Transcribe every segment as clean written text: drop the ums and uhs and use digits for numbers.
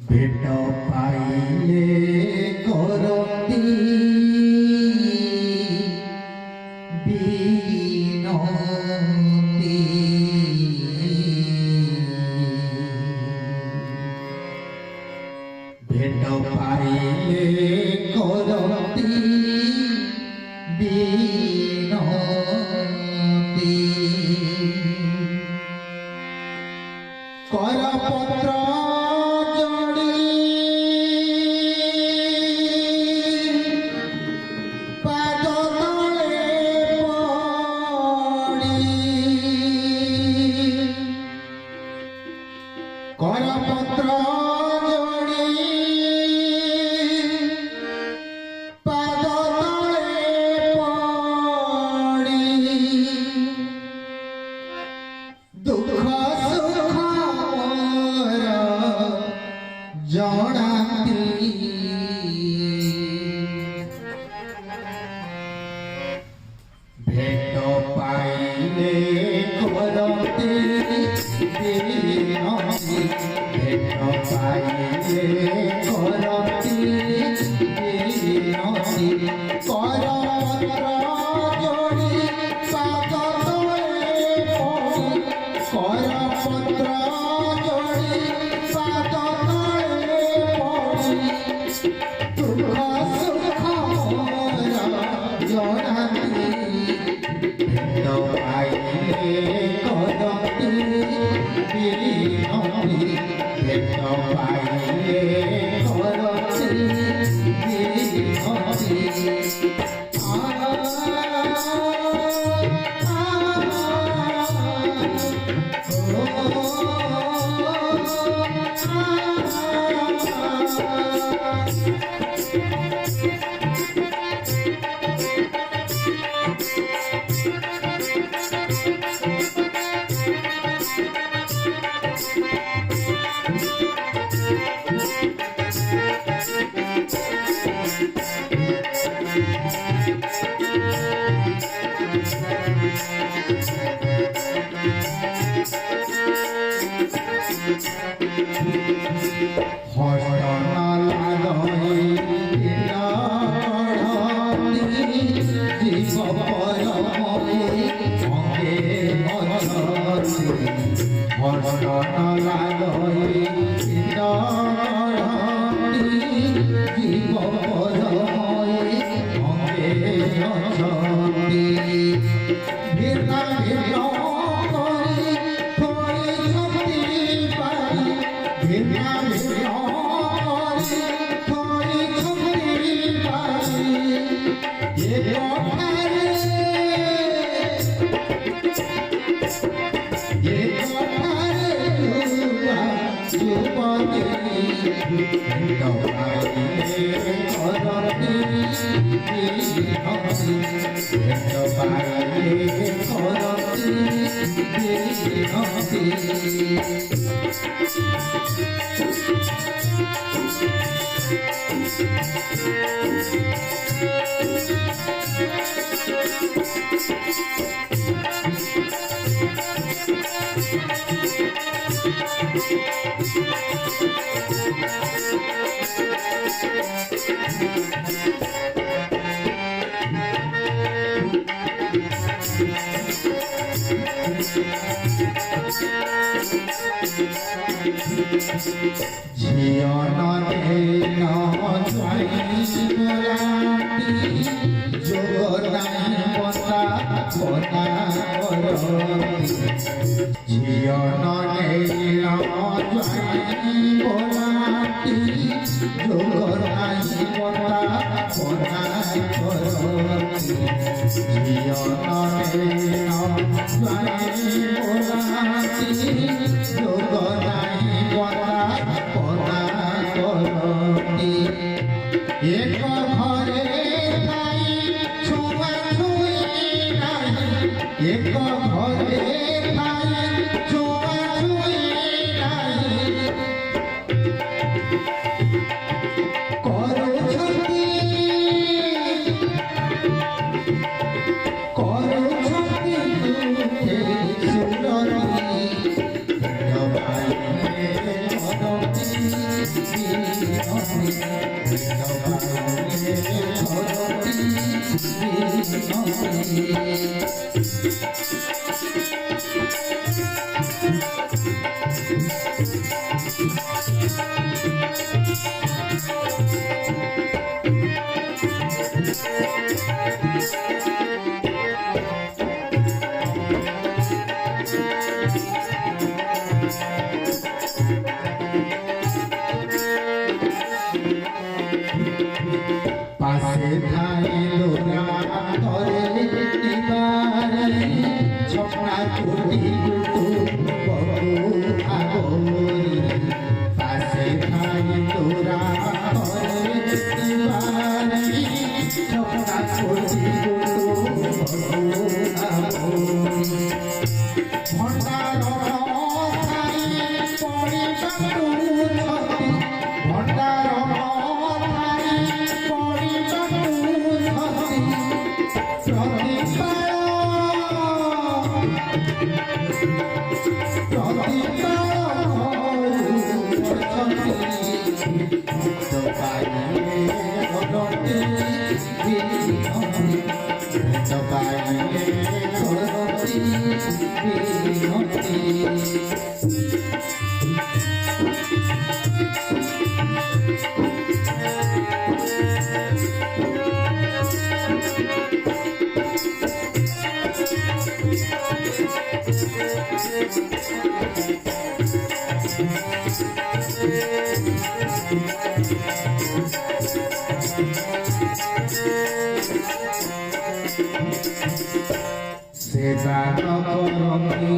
भेट पाइले करती बिनती भेट पाइले करती बिनती करपत्र करपत्र जोड़ी पाद तले पड़ी दुख सुख मोर जनाती भेट पाइले करती बिनती भेट पाइले करती बिनती करपत्र जोड़ी पाद तले पड़ी करपत्र जोड़ी पाद तले पड़ी दुख सुख मोर जनाती भेट पाइले करती बिनती भेट पाइले करती পাশে ঠাইলো না ধরে দিবারে ছপনা কুটি কুটু বহু আগরি পাশে ঠাইলো না ধরে দিবারে ছপনা কুটি কুটু বহু আগরি ভণ্ডার ঠাই পড়ি বাটু ছতি ভণ্ডার সেবা করতি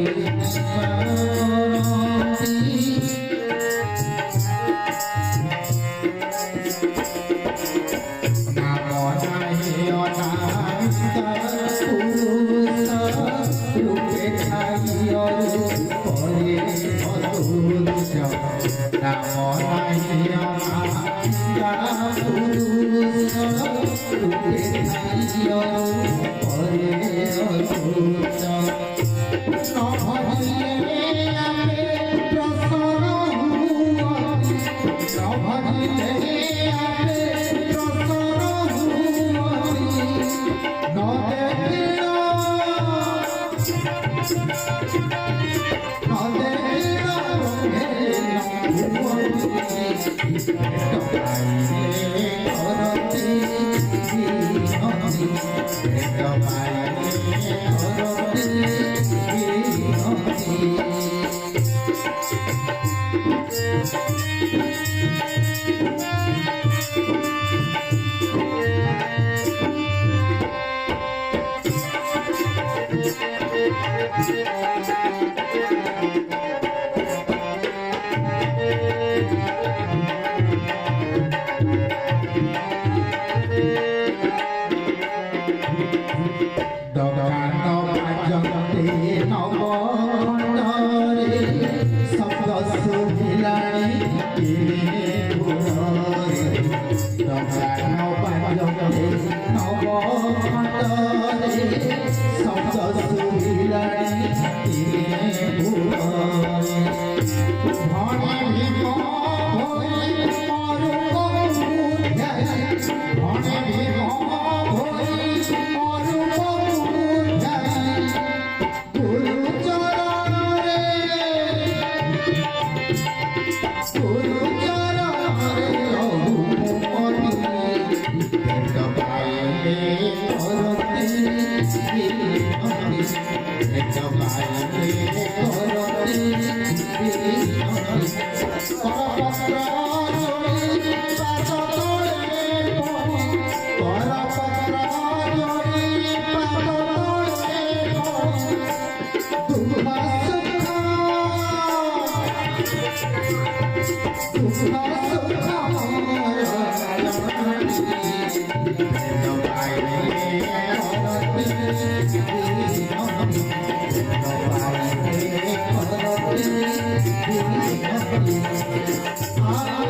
নাম নাই অনান্ত পুরুষ রূপে খাইয় পরে অদুষ নাম নাই অনান্ত পুরুষ রূপে খাইয় পরে অদুষ নভজিলে আমি প্রসন্ন হুয়তি নভজিলে আমি প্রসন্ন হুয়তি নদেখিল Ah